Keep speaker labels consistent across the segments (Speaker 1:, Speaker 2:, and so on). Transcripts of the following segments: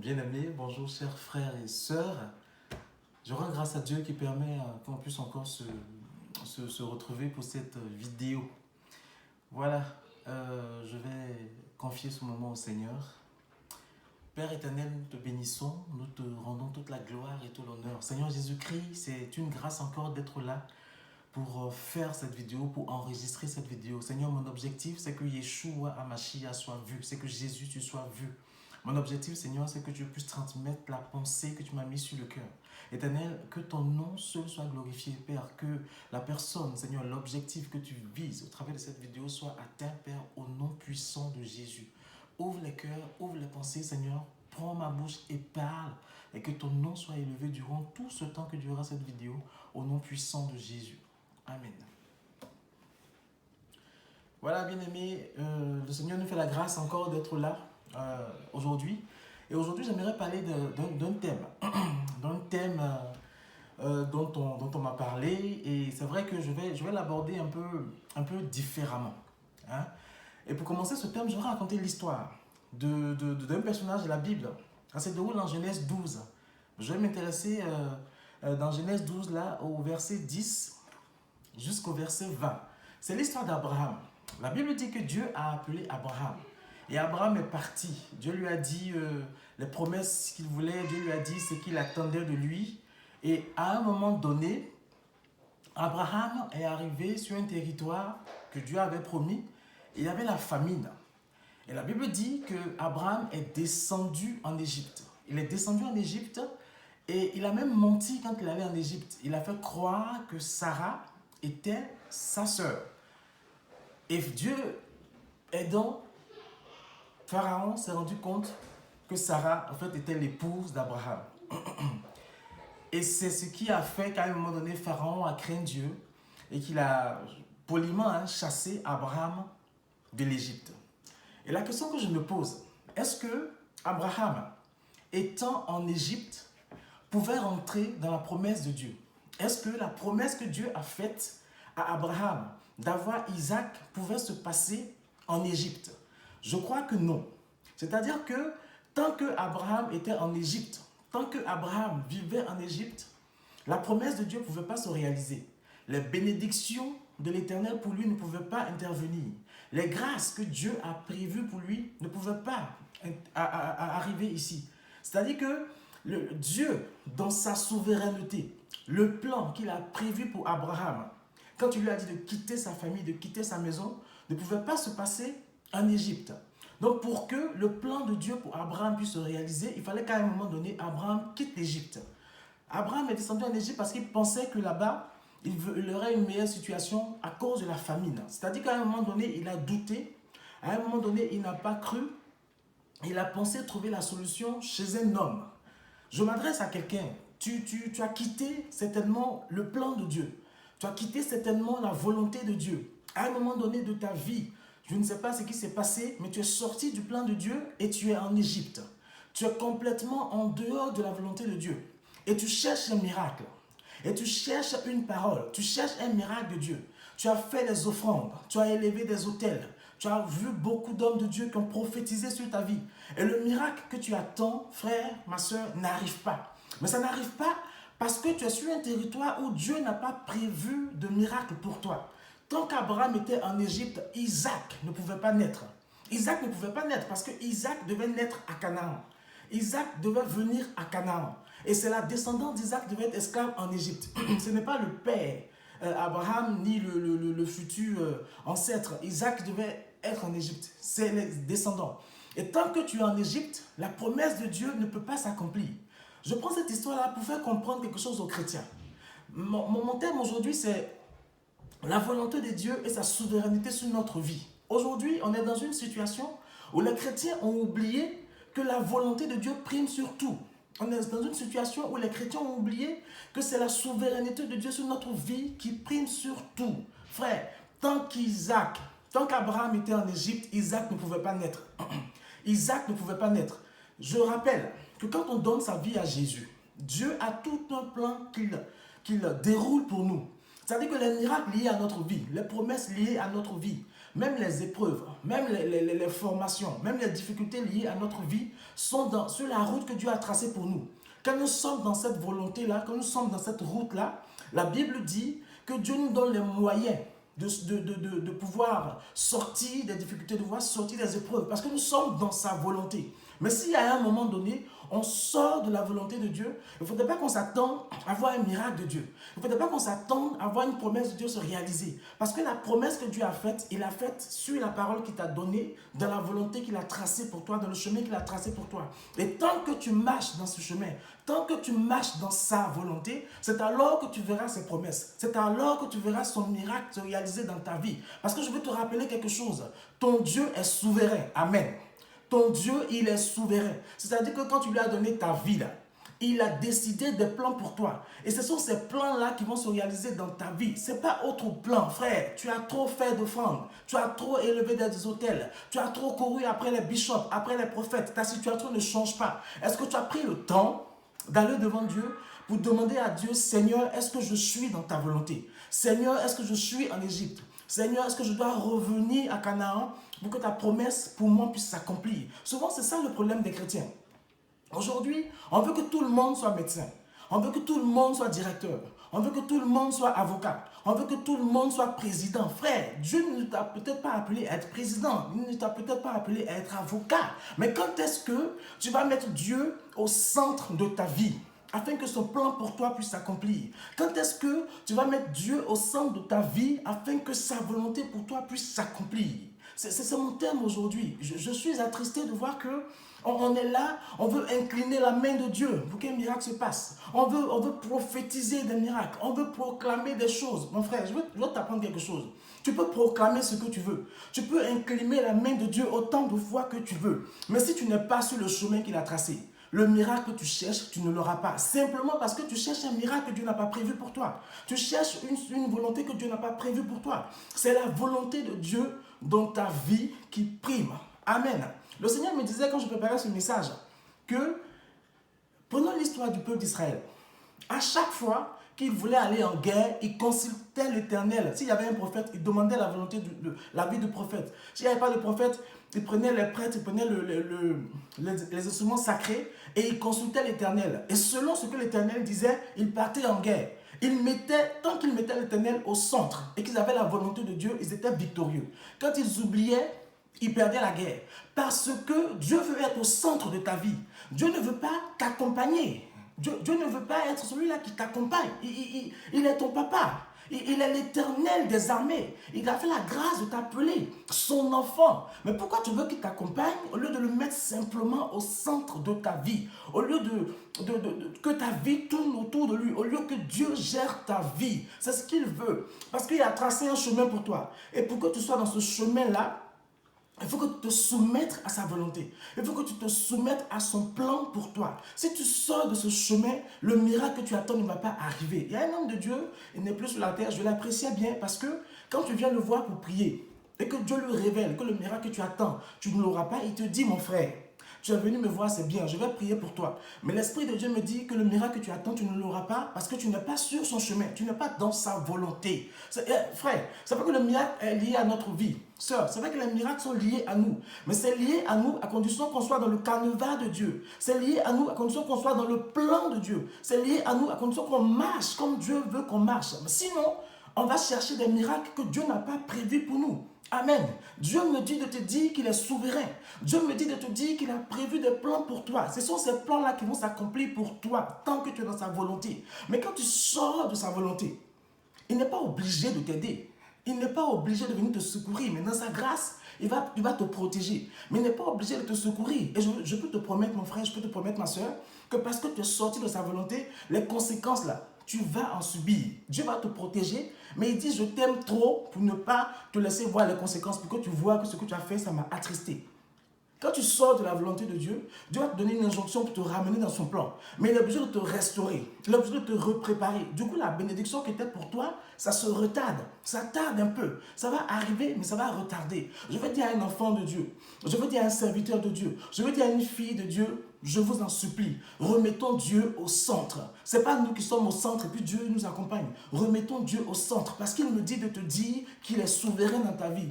Speaker 1: Bien-aimés, bonjour chers frères et sœurs. Je rends grâce à Dieu qui permet qu'on puisse encore se retrouver pour cette vidéo. Voilà, je vais confier ce moment au Seigneur. Père éternel, nous te bénissons, nous te rendons toute la gloire et tout l'honneur. Seigneur Jésus-Christ, c'est une grâce encore d'être là pour faire cette vidéo, pour enregistrer cette vidéo. Seigneur, mon objectif, c'est que Yeshua Hamashiach soit vu, c'est que Jésus, tu sois vu. Mon objectif, Seigneur, c'est que tu puisses transmettre la pensée que tu m'as mise sur le cœur. Éternel, que ton nom seul soit glorifié, Père, que la personne, Seigneur, l'objectif que tu vises au travers de cette vidéo soit atteint, Père, au nom puissant de Jésus. Ouvre les cœurs, ouvre les pensées, Seigneur, prends ma bouche et parle, et que ton nom soit élevé durant tout ce temps que durera cette vidéo, au nom puissant de Jésus. Amen. Voilà, bien-aimés, le Seigneur nous fait la grâce encore d'être là aujourd'hui. Et aujourd'hui, j'aimerais parler d'un thème, d'un thème dont on m'a parlé. Et c'est vrai que je vais l'aborder un peu différemment. Hein. Et pour commencer ce thème, je vais raconter l'histoire d'un personnage de la Bible. Ça se déroule en Genèse 12. Je vais m'intéresser dans Genèse 12, là, au verset 10 jusqu'au verset 20. C'est l'histoire d'Abraham. La Bible dit que Dieu a appelé Abraham. Et Abraham est parti. Dieu lui a dit les promesses qu'il voulait. Dieu lui a dit ce qu'il attendait de lui. Et à un moment donné, Abraham est arrivé sur un territoire que Dieu avait promis. Il y avait la famine. Et la Bible dit que Abraham est descendu en Égypte. Il est descendu en Égypte et il a même menti quand il allait en Égypte. Il a fait croire que Sarah était sa sœur. Et Dieu, aidant, Pharaon s'est rendu compte que Sarah, en fait, était l'épouse d'Abraham. Et c'est ce qui a fait qu'à un moment donné, Pharaon a craint Dieu et qu'il a poliment chassé Abraham de l'Égypte. Et la question que je me pose, est-ce que Abraham, étant en Égypte, pouvait rentrer dans la promesse de Dieu? Est-ce que la promesse que Dieu a faite à Abraham d'avoir Isaac pouvait se passer en Égypte? Je crois que non. C'est-à-dire que tant que Abraham était en Égypte, tant que Abraham vivait en Égypte, la promesse de Dieu ne pouvait pas se réaliser. Les bénédictions de l'Éternel pour lui ne pouvaient pas intervenir. Les grâces que Dieu a prévues pour lui ne pouvaient pas arriver ici. C'est-à-dire que Dieu, dans sa souveraineté, le plan qu'il a prévu pour Abraham, quand il lui a dit de quitter sa famille, de quitter sa maison, ne pouvait pas se passer en Égypte. Donc pour que le plan de Dieu pour Abraham puisse se réaliser, il fallait qu'à un moment donné, Abraham quitte l'Égypte. Abraham est descendu en Égypte parce qu'il pensait que là-bas, il aurait une meilleure situation à cause de la famine. C'est-à-dire qu'à un moment donné, il a douté, à un moment donné, il n'a pas cru, il a pensé trouver la solution chez un homme. Je m'adresse à quelqu'un, tu as quitté certainement le plan de Dieu, tu as quitté certainement la volonté de Dieu. À un moment donné de ta vie, je ne sais pas ce qui s'est passé, mais tu es sorti du plan de Dieu et tu es en Égypte. Tu es complètement en dehors de la volonté de Dieu. Et tu cherches un miracle. Et tu cherches une parole. Tu cherches un miracle de Dieu. Tu as fait des offrandes. Tu as élevé des autels. Tu as vu beaucoup d'hommes de Dieu qui ont prophétisé sur ta vie. Et le miracle que tu attends, frère, ma soeur, n'arrive pas. Mais ça n'arrive pas parce que tu es sur un territoire où Dieu n'a pas prévu de miracle pour toi. Tant qu'Abraham était en Égypte, Isaac ne pouvait pas naître. Isaac ne pouvait pas naître parce que Isaac devait naître à Canaan. Isaac devait venir à Canaan. Et c'est la descendance d'Isaac qui devait être esclave en Égypte. Ce n'est pas le père Abraham ni le futur ancêtre. Isaac devait être en Égypte. C'est les descendants. Et tant que tu es en Égypte, la promesse de Dieu ne peut pas s'accomplir. Je prends cette histoire-là pour faire comprendre quelque chose aux chrétiens. Mon thème aujourd'hui, c'est la volonté de Dieu et sa souveraineté sur notre vie. Aujourd'hui, on est dans une situation où les chrétiens ont oublié que la volonté de Dieu prime sur tout. On est dans une situation où les chrétiens ont oublié que c'est la souveraineté de Dieu sur notre vie qui prime sur tout. Frère, tant qu'Abraham était en Égypte, Isaac ne pouvait pas naître. Isaac ne pouvait pas naître. Je rappelle que quand on donne sa vie à Jésus, Dieu a tout un plan qu'il déroule pour nous. C'est-à-dire que les miracles liés à notre vie, les promesses liées à notre vie, même les épreuves, même les formations, même les difficultés liées à notre vie sont sur la route que Dieu a tracée pour nous. Quand nous sommes dans cette volonté-là, quand nous sommes dans cette route-là, la Bible dit que Dieu nous donne les moyens de pouvoir sortir des difficultés, de pouvoir sortir des épreuves, parce que nous sommes dans sa volonté. Mais si à un moment donné, on sort de la volonté de Dieu, il ne faudrait pas qu'on s'attende à voir un miracle de Dieu. Il ne faudrait pas qu'on s'attende à voir une promesse de Dieu se réaliser. Parce que la promesse que Dieu a faite, il l'a faite sur la parole qu'il t'a donnée, dans la volonté qu'il a tracée pour toi, dans le chemin qu'il a tracé pour toi. Et tant que tu marches dans ce chemin, tant que tu marches dans sa volonté, c'est alors que tu verras ses promesses. C'est alors que tu verras son miracle se réaliser dans ta vie. Parce que je veux te rappeler quelque chose. Ton Dieu est souverain. Amen. Ton Dieu, il est souverain. C'est-à-dire que quand tu lui as donné ta vie, là, il a décidé des plans pour toi. Et ce sont ces plans-là qui vont se réaliser dans ta vie. Ce n'est pas autre plan, frère. Tu as trop fait d'offrandes. Tu as trop élevé des hôtels. Tu as trop couru après les bishops, après les prophètes. Ta situation ne change pas. Est-ce que tu as pris le temps d'aller devant Dieu pour demander à Dieu, Seigneur, est-ce que je suis dans ta volonté? Seigneur, est-ce que je suis en Égypte? Seigneur, est-ce que je dois revenir à Canaan pour que ta promesse pour moi puisse s'accomplir? Souvent, c'est ça le problème des chrétiens. Aujourd'hui, on veut que tout le monde soit médecin. On veut que tout le monde soit directeur. On veut que tout le monde soit avocat. On veut que tout le monde soit président. Frère, Dieu ne t'a peut-être pas appelé à être président. Il ne t'a peut-être pas appelé à être avocat. Mais quand est-ce que tu vas mettre Dieu au centre de ta vie, afin que son plan pour toi puisse s'accomplir? Quand est-ce que tu vas mettre Dieu au centre de ta vie, afin que sa volonté pour toi puisse s'accomplir? C'est mon terme aujourd'hui. Je suis attristé de voir que on est là, on veut incliner la main de Dieu pour qu'un miracle se passe. On veut prophétiser des miracles. On veut proclamer des choses. Mon frère, je veux t'apprendre quelque chose. Tu peux proclamer ce que tu veux. Tu peux incliner la main de Dieu autant de fois que tu veux. Mais si tu n'es pas sur le chemin qu'il a tracé, le miracle que tu cherches, tu ne l'auras pas. Simplement parce que tu cherches un miracle que Dieu n'a pas prévu pour toi. Tu cherches une volonté que Dieu n'a pas prévue pour toi. C'est la volonté de Dieu dans ta vie qui prime. Amen. Le Seigneur me disait quand je préparais ce message que prenons l'histoire du peuple d'Israël. À chaque fois qu'il voulait aller en guerre, il consultait l'Éternel. S'il y avait un prophète, il demandait la volonté, l'avis du prophète. S'il n'y avait pas de prophète, il prenait les prêtres, il prenait les instruments sacrés et il consultait l'Éternel. Et selon ce que l'Éternel disait, il partait en guerre. Tant qu'ils mettaient l'Éternel au centre et qu'ils avaient la volonté de Dieu, ils étaient victorieux. Quand ils oubliaient, ils perdaient la guerre. Parce que Dieu veut être au centre de ta vie. Dieu ne veut pas t'accompagner. Dieu ne veut pas être celui-là qui t'accompagne. Il est ton papa. Il est l'Éternel des armées. Il a fait la grâce de t'appeler son enfant. Mais pourquoi tu veux qu'il t'accompagne au lieu de le mettre simplement au centre de ta vie? Au lieu que ta vie tourne autour de lui. Au lieu que Dieu gère ta vie. C'est ce qu'il veut. Parce qu'il a tracé un chemin pour toi. Et pour que tu sois dans ce chemin-là, il faut que tu te soumettes à sa volonté. Il faut que tu te soumettes à son plan pour toi. Si tu sors de ce chemin, le miracle que tu attends ne va pas arriver. Il y a un homme de Dieu, il n'est plus sur la terre, je l'appréciais bien parce que quand tu viens le voir pour prier et que Dieu lui révèle que le miracle que tu attends, tu ne l'auras pas, il te dit, mon frère, tu es venu me voir, c'est bien, je vais prier pour toi. Mais l'Esprit de Dieu me dit que le miracle que tu attends, tu ne l'auras pas parce que tu n'es pas sur son chemin, tu n'es pas dans sa volonté. Frère, c'est vrai que le miracle est lié à notre vie. Sœur, c'est vrai que les miracles sont liés à nous. Mais c'est lié à nous à condition qu'on soit dans le carnaval de Dieu. C'est lié à nous à condition qu'on soit dans le plan de Dieu. C'est lié à nous à condition qu'on marche comme Dieu veut qu'on marche. Sinon, on va chercher des miracles que Dieu n'a pas prévus pour nous. Amen. Dieu me dit de te dire qu'il est souverain. Dieu me dit de te dire qu'il a prévu des plans pour toi. Ce sont ces plans-là qui vont s'accomplir pour toi tant que tu es dans sa volonté. Mais quand tu sors de sa volonté, il n'est pas obligé de t'aider. Il n'est pas obligé de venir te secourir. Mais dans sa grâce, il va te protéger. Mais il n'est pas obligé de te secourir. Et je peux te promettre, mon frère, je peux te promettre, ma soeur, que parce que tu es sorti de sa volonté, les conséquences là, tu vas en subir. Dieu va te protéger, mais il dit, je t'aime trop pour ne pas te laisser voir les conséquences, pour que tu vois que ce que tu as fait, ça m'a attristé. Quand tu sors de la volonté de Dieu, Dieu va te donner une injonction pour te ramener dans son plan. Mais il est obligé de te restaurer, il est obligé de te repréparer. Du coup, la bénédiction qui était pour toi, ça se retarde, ça tarde un peu. Ça va arriver, mais ça va retarder. Je veux dire à un enfant de Dieu, je veux dire à un serviteur de Dieu, je veux dire à une fille de Dieu, Je vous en supplie, remettons Dieu au centre. Ce n'est pas nous qui sommes au centre et puis Dieu nous accompagne. Remettons Dieu au centre parce qu'il me dit de te dire qu'il est souverain dans ta vie.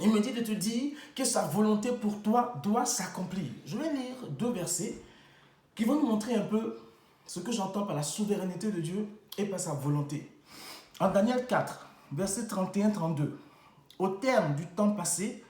Speaker 1: Il me dit de te dire que sa volonté pour toi doit s'accomplir. Je vais lire 2 versets qui vont nous montrer un peu ce que j'entends par la souveraineté de Dieu et par sa volonté. En Daniel 4, verset 31-32, au terme du temps passé,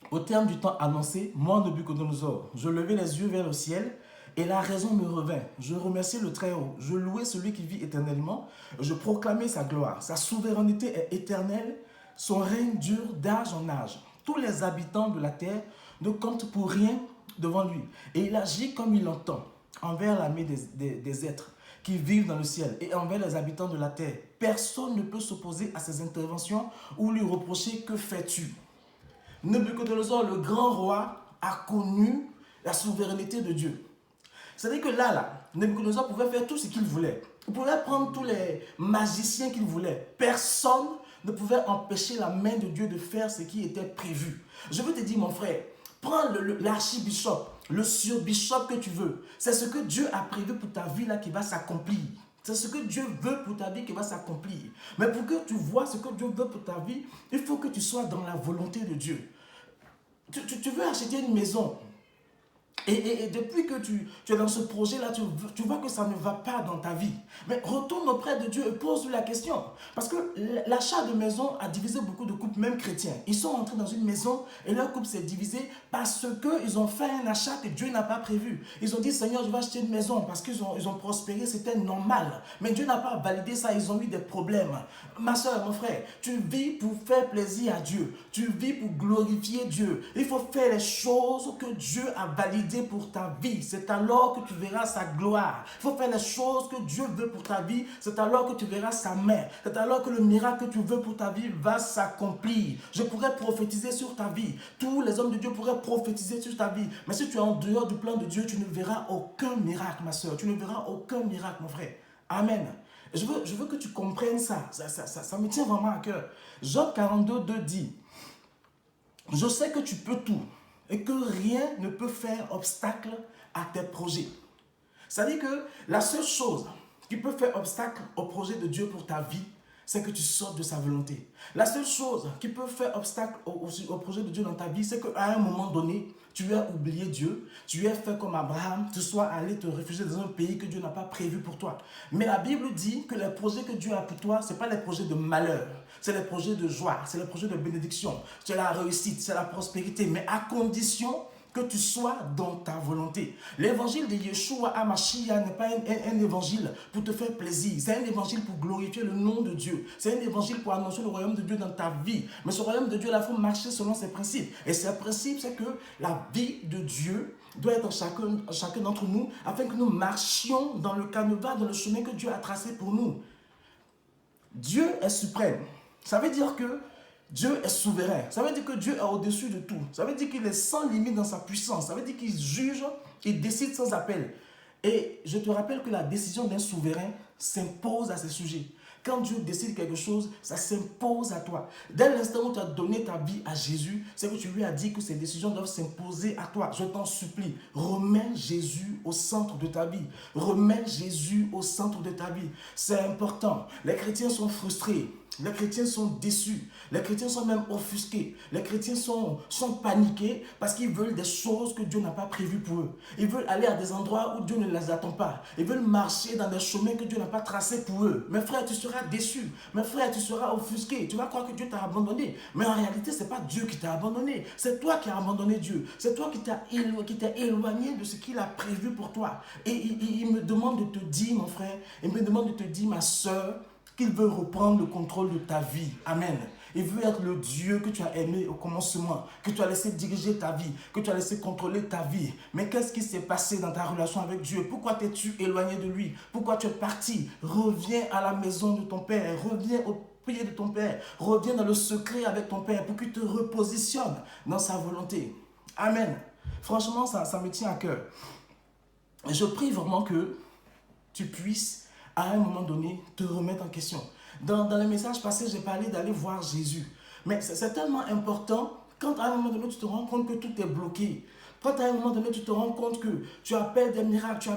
Speaker 1: au terme du temps annoncé, moi, Nabuchodonosor, je levai les yeux vers le ciel et la raison me revint. Je remerciai le Très-Haut, je louai celui qui vit éternellement, je proclamai sa gloire. Sa souveraineté est éternelle, son règne dure d'âge en âge. Tous les habitants de la terre ne comptent pour rien devant lui. Et il agit comme il entend envers l'armée des êtres qui vivent dans le ciel et envers les habitants de la terre. Personne ne peut s'opposer à ses interventions ou lui reprocher « Que fais-tu » Nabuchodonosor, le grand roi, a connu la souveraineté de Dieu. C'est-à-dire que là, Nabuchodonosor pouvait faire tout ce qu'il voulait. Il pouvait prendre tous les magiciens qu'il voulait. Personne ne pouvait empêcher la main de Dieu de faire ce qui était prévu. Je veux te dire, mon frère, prends l'archibishop, le surbishop que tu veux. C'est ce que Dieu a prévu pour ta vie là qui va s'accomplir. C'est ce que Dieu veut pour ta vie qui va s'accomplir. Mais pour que tu vois ce que Dieu veut pour ta vie, il faut que tu sois dans la volonté de Dieu. Tu veux acheter une maison. Et depuis que tu es dans ce projet-là, tu vois que ça ne va pas dans ta vie. Mais retourne auprès de Dieu et pose-lui la question. Parce que l'achat de maison a divisé beaucoup de couples, même chrétiens. Ils sont entrés dans une maison et leur couple s'est divisé parce qu'ils ont fait un achat que Dieu n'a pas prévu. Ils ont dit, Seigneur, je vais acheter une maison parce qu'ils ont prospéré, c'était normal. Mais Dieu n'a pas validé ça, ils ont eu des problèmes. Ma soeur, mon frère, tu vis pour faire plaisir à Dieu. Tu vis pour glorifier Dieu. Il faut faire les choses que Dieu a validées pour ta vie. C'est alors que tu verras sa gloire. Il faut faire les choses que Dieu veut pour ta vie. C'est alors que tu verras sa main. C'est alors que le miracle que tu veux pour ta vie va s'accomplir. Je pourrais prophétiser sur ta vie. Tous les hommes de Dieu pourraient prophétiser sur ta vie. Mais si tu es en dehors du plan de Dieu, tu ne verras aucun miracle, ma soeur. Tu ne verras aucun miracle, mon frère. Amen. Je veux que tu comprennes ça. Ça me tient vraiment à cœur. Job 42, 2 dit, je sais que tu peux tout et que rien ne peut faire obstacle à tes projets. C'est-à-dire que la seule chose qui peut faire obstacle au projet de Dieu pour ta vie, c'est que tu sortes de sa volonté. La seule chose qui peut faire obstacle au projet de Dieu dans ta vie, c'est qu'à un moment donné, tu as oublié Dieu, tu as fait comme Abraham, tu sois allé te réfugier dans un pays que Dieu n'a pas prévu pour toi. Mais la Bible dit que les projets que Dieu a pour toi, ce n'est pas les projets de malheur, c'est les projets de joie, c'est les projets de bénédiction, c'est la réussite, c'est la prospérité, mais à condition que tu sois dans ta volonté. L'évangile de Yeshua HaMashiach n'est pas un évangile pour te faire plaisir. C'est un évangile pour glorifier le nom de Dieu. C'est un évangile pour annoncer le royaume de Dieu dans ta vie. Mais ce royaume de Dieu, là, il faut marcher selon ses principes. Et ses principes, c'est que la vie de Dieu doit être en chacun d'entre nous afin que nous marchions dans le canevas, dans le chemin que Dieu a tracé pour nous. Dieu est suprême. Ça veut dire que Dieu est souverain. Ça veut dire que Dieu est au-dessus de tout. Ça veut dire qu'il est sans limite dans sa puissance. Ça veut dire qu'il juge, qu'il décide sans appel. Et je te rappelle que la décision d'un souverain s'impose à ses sujets. Quand Dieu décide quelque chose, ça s'impose à toi. Dès l'instant où tu as donné ta vie à Jésus, c'est que tu lui as dit que ces décisions doivent s'imposer à toi. Je t'en supplie, remets Jésus au centre de ta vie. Remets Jésus au centre de ta vie. C'est important. Les chrétiens sont frustrés. Les chrétiens sont déçus. Les chrétiens sont même offusqués. Les chrétiens sont paniqués parce qu'ils veulent des choses que Dieu n'a pas prévues pour eux. Ils veulent aller à des endroits où Dieu ne les attend pas. Ils veulent marcher dans des chemins que Dieu n'a pas tracés pour eux. Mes frères, tu seras déçu. Mes frères, tu seras offusqué. Tu vas croire que Dieu t'a abandonné. Mais en réalité, ce n'est pas Dieu qui t'a abandonné. C'est toi qui as abandonné Dieu. C'est toi qui t'es éloigné de ce qu'il a prévu pour toi. Et il me demande de te dire, mon frère, il me demande de te dire, ma soeur, qu'il veut reprendre le contrôle de ta vie. Amen. Il veut être le Dieu que tu as aimé au commencement, que tu as laissé diriger ta vie, que tu as laissé contrôler ta vie. Mais qu'est-ce qui s'est passé dans ta relation avec Dieu? Pourquoi t'es-tu éloigné de lui? Pourquoi tu es parti? Reviens à la maison de ton Père, reviens au pied de ton Père, reviens dans le secret avec ton Père pour qu'il te repositionne dans sa volonté. Amen. Franchement, ça me tient à cœur. Je prie vraiment que tu puisses à un moment donné, te remettre en question. Dans le message passé, j'ai parlé d'aller voir Jésus. Mais c'est tellement important quand à un moment donné, tu te rends compte que tout est bloqué. Quand à un moment donné, tu te rends compte que tu appelles des miracles,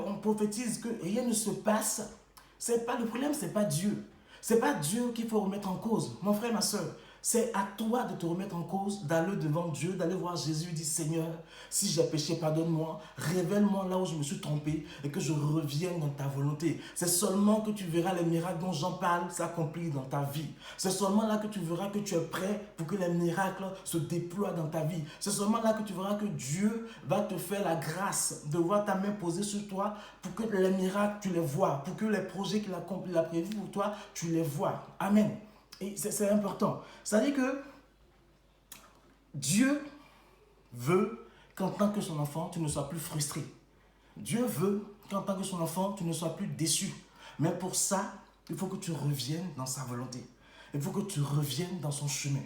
Speaker 1: on prophétise que rien ne se passe, c'est pas le problème, c'est pas Dieu. C'est pas Dieu qu'il faut remettre en cause. Mon frère, ma soeur, c'est à toi de te remettre en cause, d'aller devant Dieu, d'aller voir Jésus et dire Seigneur, si j'ai péché, pardonne-moi, révèle-moi là où je me suis trompé et que je revienne dans ta volonté. C'est seulement que tu verras les miracles dont j'en parle s'accomplir dans ta vie. C'est seulement là que tu verras que tu es prêt pour que les miracles se déploient dans ta vie. C'est seulement là que tu verras que Dieu va te faire la grâce de voir ta main posée sur toi pour que les miracles, tu les vois, pour que les projets qu'il a prévus pour toi, tu les vois. Amen. Et c'est important. C'est-à-dire que Dieu veut qu'en tant que son enfant, tu ne sois plus frustré. Dieu veut qu'en tant que son enfant, tu ne sois plus déçu. Mais pour ça, il faut que tu reviennes dans sa volonté. Il faut que tu reviennes dans son chemin.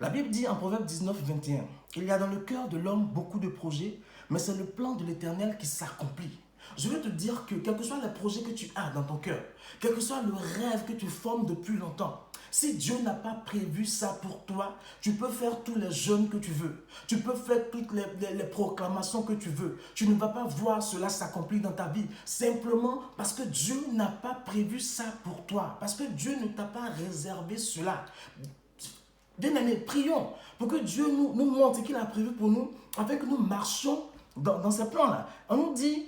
Speaker 1: La Bible dit en Proverbe 19, 21, il y a dans le cœur de l'homme beaucoup de projets, mais c'est le plan de l'Éternel qui s'accomplit. Je veux te dire que quels que soient les projets que tu as dans ton cœur, quel que soit le rêve que tu formes depuis longtemps, si Dieu n'a pas prévu ça pour toi, tu peux faire tous les jeûnes que tu veux. Tu peux faire toutes les proclamations que tu veux. Tu ne vas pas voir cela s'accomplir dans ta vie. Simplement parce que Dieu n'a pas prévu ça pour toi. Parce que Dieu ne t'a pas réservé cela. Bien-aimés, prions pour que Dieu nous montre ce qu'il a prévu pour nous, afin que nous marchions dans ces plans-là. On nous dit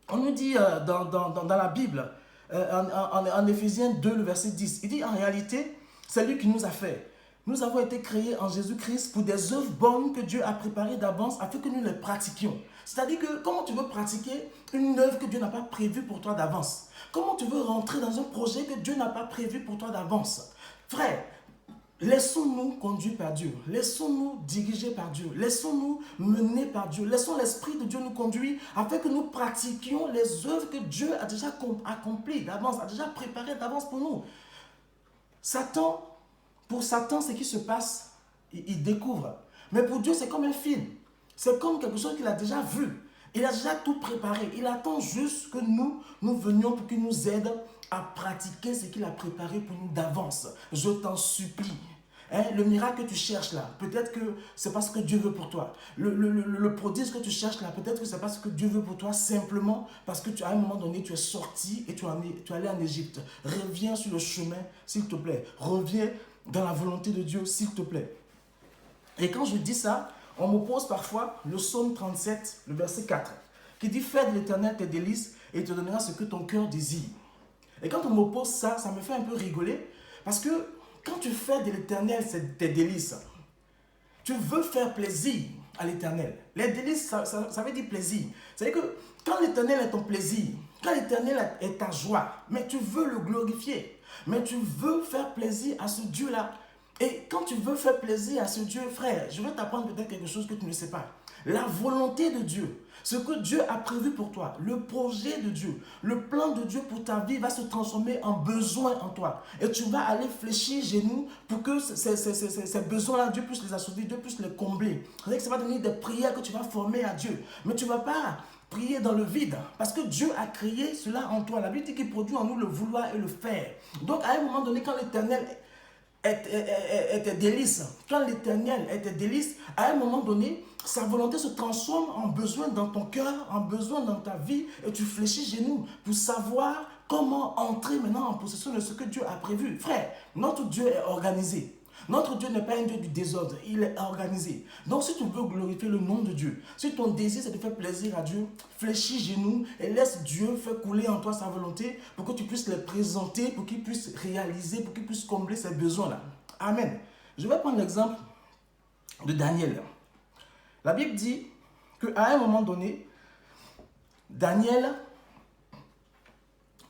Speaker 1: dans la Bible, en Éphésiens 2, le verset 10, il dit en réalité, c'est lui qui nous a fait. Nous avons été créés en Jésus-Christ pour des œuvres bonnes que Dieu a préparées d'avance afin que nous les pratiquions. C'est-à-dire que comment tu veux pratiquer une œuvre que Dieu n'a pas prévue pour toi d'avance? Comment tu veux rentrer dans un projet que Dieu n'a pas prévu pour toi d'avance? Frère, laissons-nous conduire par Dieu. Laissons-nous diriger par Dieu. Laissons-nous mener par Dieu. Laissons l'Esprit de Dieu nous conduire afin que nous pratiquions les œuvres que Dieu a déjà accomplies d'avance, a déjà préparées d'avance pour nous. Pour Satan, ce qui se passe, il découvre. Mais pour Dieu, c'est comme un film. C'est comme quelque chose qu'il a déjà vu. Il a déjà tout préparé. Il attend juste que nous venions pour qu'il nous aide à pratiquer ce qu'il a préparé pour nous d'avance. Je t'en supplie. Le miracle que tu cherches là, peut-être que c'est pas ce que Dieu veut pour toi. Le prodige que tu cherches là, peut-être que c'est pas ce que Dieu veut pour toi, simplement parce que à un moment donné, tu es sorti et tu es allé en Égypte. Reviens sur le chemin, s'il te plaît. Reviens dans la volonté de Dieu, s'il te plaît. Et quand je dis ça, on m'oppose parfois le psaume 37, le verset 4, qui dit « Fais de l'Éternel tes délices et il te donnera ce que ton cœur désire. » Et quand on m'oppose ça, ça me fait un peu rigoler, parce que quand tu fais de l'Éternel tes délices, tu veux faire plaisir à l'Éternel. Les délices, ça veut dire plaisir. C'est-à-dire que quand l'Éternel est ton plaisir, quand l'Éternel est ta joie, mais tu veux le glorifier, mais tu veux faire plaisir à ce Dieu-là. Et quand tu veux faire plaisir à ce Dieu, frère, je vais t'apprendre peut-être quelque chose que tu ne sais pas. La volonté de Dieu, ce que Dieu a prévu pour toi, le projet de Dieu, le plan de Dieu pour ta vie va se transformer en besoin en toi. Et tu vas aller fléchir genoux pour que ces besoins-là, Dieu puisse les assouvir, Dieu puisse les combler. C'est-à-dire que ça va devenir des prières que tu vas former à Dieu. Mais tu ne vas pas prier dans le vide, parce que Dieu a créé cela en toi. La Bible dit qu'il produit en nous le vouloir et le faire. Donc à un moment donné, quand l'Éternel est tes délices, quand l'Éternel est tes délices, à un moment donné, sa volonté se transforme en besoin dans ton cœur, en besoin dans ta vie, et tu fléchis genoux pour savoir comment entrer maintenant en possession de ce que Dieu a prévu. Frère, notre Dieu est organisé. Notre Dieu n'est pas un Dieu du désordre, il est organisé. Donc si tu veux glorifier le nom de Dieu, si ton désir c'est de faire plaisir à Dieu, fléchis genoux et laisse Dieu faire couler en toi sa volonté pour que tu puisses les présenter, pour qu'il puisse réaliser, pour qu'il puisse combler ces besoins-là. Amen. Je vais prendre l'exemple de Daniel. La Bible dit qu'à un moment donné, Daniel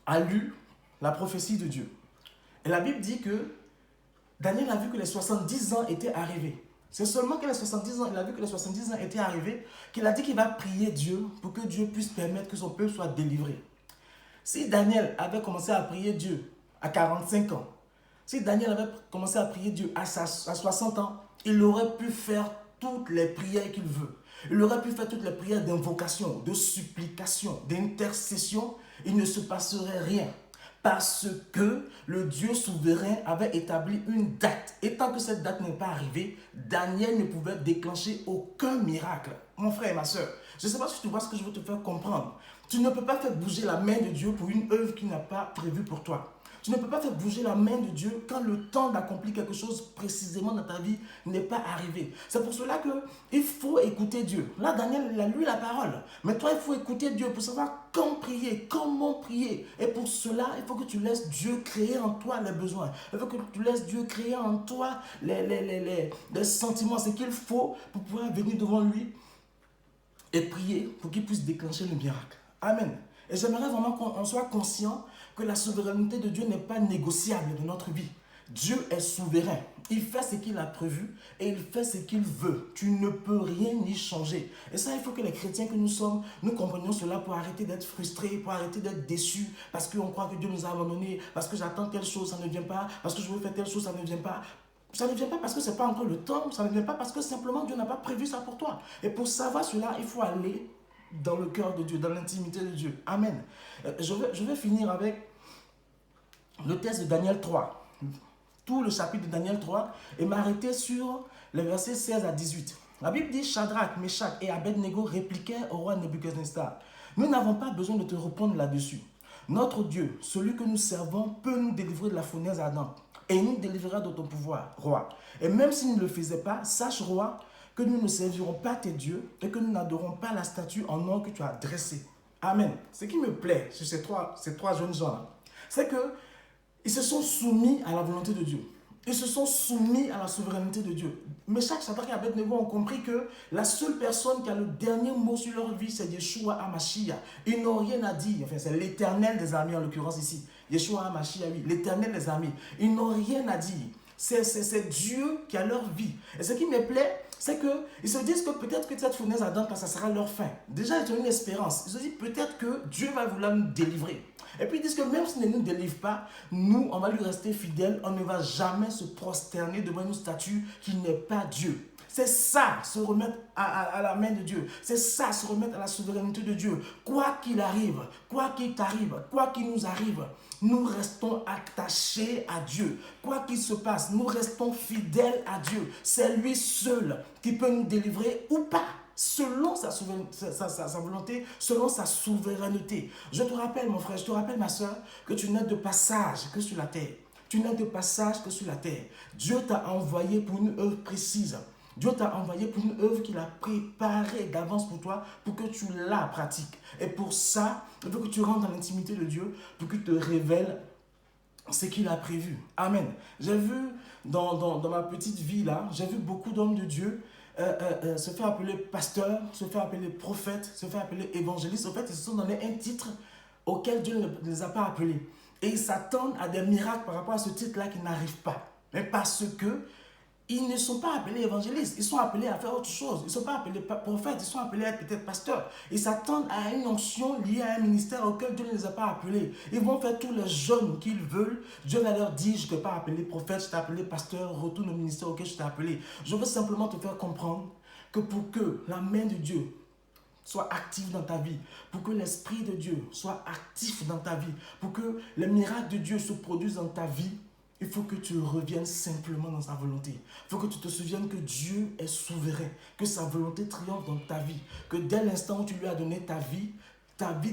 Speaker 1: a lu la prophétie de Dieu. Et la Bible dit que Daniel a vu que les 70 ans étaient arrivés. C'est seulement que les 70 ans, il a vu que les 70 ans étaient arrivés, qu'il a dit qu'il va prier Dieu pour que Dieu puisse permettre que son peuple soit délivré. Si Daniel avait commencé à prier Dieu à 45 ans, si Daniel avait commencé à prier Dieu à 60 ans, il aurait pu faire toutes les prières qu'il veut. Il aurait pu faire toutes les prières d'invocation, de supplication, d'intercession. Il ne se passerait rien. Parce que le Dieu souverain avait établi une date. Et tant que cette date n'est pas arrivée, Daniel ne pouvait déclencher aucun miracle. Mon frère et ma soeur, je ne sais pas si tu vois ce que je veux te faire comprendre. Tu ne peux pas faire bouger la main de Dieu pour une œuvre qui n'a pas prévu pour toi. Tu ne peux pas faire bouger la main de Dieu quand le temps d'accomplir quelque chose précisément dans ta vie n'est pas arrivé. C'est pour cela qu'il faut écouter Dieu. Là, Daniel, il a lu la parole. Mais toi, il faut écouter Dieu pour savoir quand prier, comment prier. Et pour cela, il faut que tu laisses Dieu créer en toi les besoins. Il faut que tu laisses Dieu créer en toi les sentiments. Ce qu'il faut pour pouvoir venir devant lui et prier pour qu'il puisse déclencher le miracle. Amen. Et j'aimerais vraiment qu'on soit conscient que la souveraineté de Dieu n'est pas négociable dans notre vie. Dieu est souverain. Il fait ce qu'il a prévu et il fait ce qu'il veut. Tu ne peux rien y changer. Et ça, il faut que les chrétiens que nous sommes, nous comprenions cela pour arrêter d'être frustrés, pour arrêter d'être déçus, parce qu'on croit que Dieu nous a abandonnés, parce que j'attends telle chose, ça ne vient pas, parce que je veux faire telle chose, ça ne vient pas. Ça ne vient pas parce que ce n'est pas encore le temps, ça ne vient pas parce que simplement Dieu n'a pas prévu ça pour toi. Et pour savoir cela, il faut aller dans le cœur de Dieu, dans l'intimité de Dieu. Amen. Je vais finir avec le texte de Daniel 3. Tout le chapitre de Daniel 3 et m'arrêter sur les versets 16 à 18. La Bible dit: Shadrach, Meshach et Abednego répliquèrent au roi Nebuchadnezzar: nous n'avons pas besoin de te répondre là-dessus. Notre Dieu, celui que nous servons, peut nous délivrer de la fournaise ardente et il nous délivrera de ton pouvoir, roi. Et même s'il ne le faisait pas, sache, roi, que nous ne servirons pas tes dieux et que nous n'adorons pas la statue en or que tu as dressée. Amen. Ce qui me plaît sur ces trois jeunes gens-là, c'est qu'ils se sont soumis à la volonté de Dieu. Ils se sont soumis à la souveraineté de Dieu. Mais chaque Shadrach et Abednego ont compris que la seule personne qui a le dernier mot sur leur vie, c'est Yeshua HaMashiach. Ils n'ont rien à dire. Enfin, c'est l'Éternel des armées en l'occurrence ici. Yeshua HaMashiach, oui, l'Éternel des armées. Ils n'ont rien à dire. C'est Dieu qui a leur vie. Et ce qui me plaît, c'est qu'ils se disent que peut-être que cette fournaise ardente, ça sera leur fin. Déjà, ils ont une espérance. Ils se disent peut-être que Dieu va vouloir nous délivrer. Et puis ils disent que même s'il ne nous délivre pas, nous, on va lui rester fidèles. On ne va jamais se prosterner devant une statue qui n'est pas Dieu. C'est ça, se remettre à la main de Dieu. C'est ça, se remettre à la souveraineté de Dieu. Quoi qu'il arrive, quoi qu'il t'arrive, quoi qu'il nous arrive, nous restons attachés à Dieu. Quoi qu'il se passe, nous restons fidèles à Dieu. C'est lui seul qui peut nous délivrer ou pas, selon sa volonté, selon sa souveraineté. Je te rappelle, mon frère, je te rappelle, ma soeur, que tu n'es de passage que sur la terre. Tu n'es de passage que sur la terre. Dieu t'a envoyé pour une œuvre précise. Dieu t'a envoyé pour une œuvre qu'il a préparée d'avance pour toi, pour que tu la pratiques. Et pour ça, il faut que tu rentres dans l'intimité de Dieu, pour qu'il te révèle ce qu'il a prévu. Amen. J'ai vu dans ma petite vie là, j'ai vu beaucoup d'hommes de Dieu se faire appeler pasteur, se faire appeler prophète, se faire appeler évangéliste. En fait, ils se sont donné un titre auquel Dieu ne les a pas appelés. Et ils s'attendent à des miracles par rapport à ce titre-là qui n'arrive pas. Mais parce que ils ne sont pas appelés évangélistes, ils sont appelés à faire autre chose. Ils ne sont pas appelés prophètes, ils sont appelés à être peut-être pasteurs. Ils s'attendent à une onction liée à un ministère auquel Dieu ne les a pas appelés. Ils vont faire tous les jeûnes qu'ils veulent. Dieu va leur dire: je ne t'ai pas appelé prophète, je t'ai appelé pasteur, retourne au ministère auquel je t'ai appelé. Je veux simplement te faire comprendre que pour que la main de Dieu soit active dans ta vie, pour que l'Esprit de Dieu soit actif dans ta vie, pour que les miracles de Dieu se produisent dans ta vie, il faut que tu reviennes simplement dans sa volonté. Il faut que tu te souviennes que Dieu est souverain, que sa volonté triomphe dans ta vie, que dès l'instant où tu lui as donné ta vie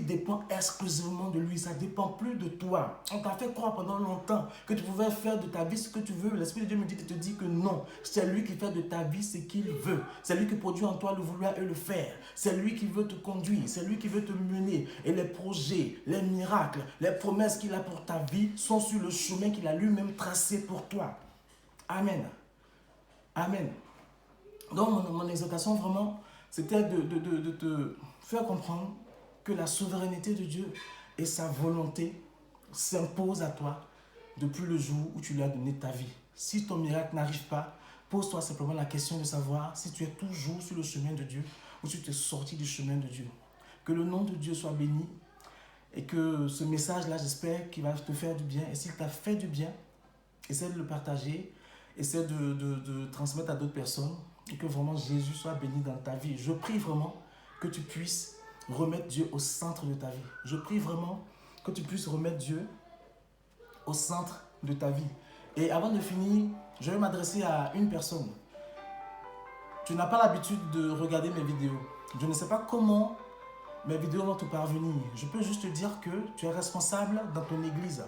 Speaker 1: dépend exclusivement de lui. Ça ne dépend plus de toi. On t'a fait croire pendant longtemps que tu pouvais faire de ta vie ce que tu veux. L'Esprit de Dieu te dit que non. C'est lui qui fait de ta vie ce qu'il veut. C'est lui qui produit en toi le vouloir et le faire. C'est lui qui veut te conduire. C'est lui qui veut te mener. Et les projets, les miracles, les promesses qu'il a pour ta vie sont sur le chemin qu'il a lui-même tracé pour toi. Amen. Amen. Donc mon exhortation vraiment, c'était de te faire comprendre que la souveraineté de Dieu et sa volonté s'imposent à toi depuis le jour où tu lui as donné ta vie. Si ton miracle n'arrive pas, pose-toi simplement la question de savoir si tu es toujours sur le chemin de Dieu ou si tu es sorti du chemin de Dieu. Que le nom de Dieu soit béni et que ce message-là, j'espère qu'il va te faire du bien. Et s'il t'a fait du bien, essaie de le partager, essaie de transmettre à d'autres personnes et que vraiment Jésus soit béni dans ta vie. Je prie vraiment que tu puisses remettre Dieu au centre de ta vie. Je prie vraiment que tu puisses remettre Dieu au centre de ta vie. Et avant de finir, je vais m'adresser à une personne. Tu n'as pas l'habitude de regarder mes vidéos. Je ne sais pas comment mes vidéos vont te parvenir. Je peux juste te dire que tu es responsable dans ton église.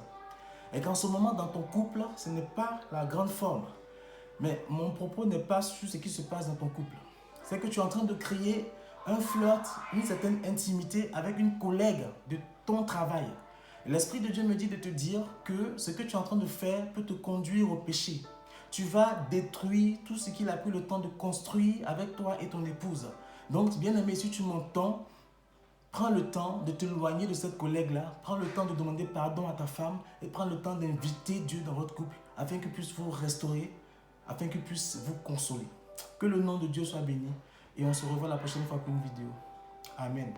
Speaker 1: Et qu'en ce moment, dans ton couple, ce n'est pas la grande forme. Mais mon propos n'est pas sur ce qui se passe dans ton couple. C'est que tu es en train de créer un flirt, une certaine intimité avec une collègue de ton travail. L'Esprit de Dieu me dit de te dire que ce que tu es en train de faire peut te conduire au péché. Tu vas détruire tout ce qu'il a pris le temps de construire avec toi et ton épouse. Donc, bien aimé, si tu m'entends, prends le temps de t'éloigner de cette collègue-là. Prends le temps de demander pardon à ta femme et prends le temps d'inviter Dieu dans votre couple afin qu'il puisse vous restaurer, afin qu'il puisse vous consoler. Que le nom de Dieu soit béni et on se revoit la prochaine fois pour une vidéo. Amen.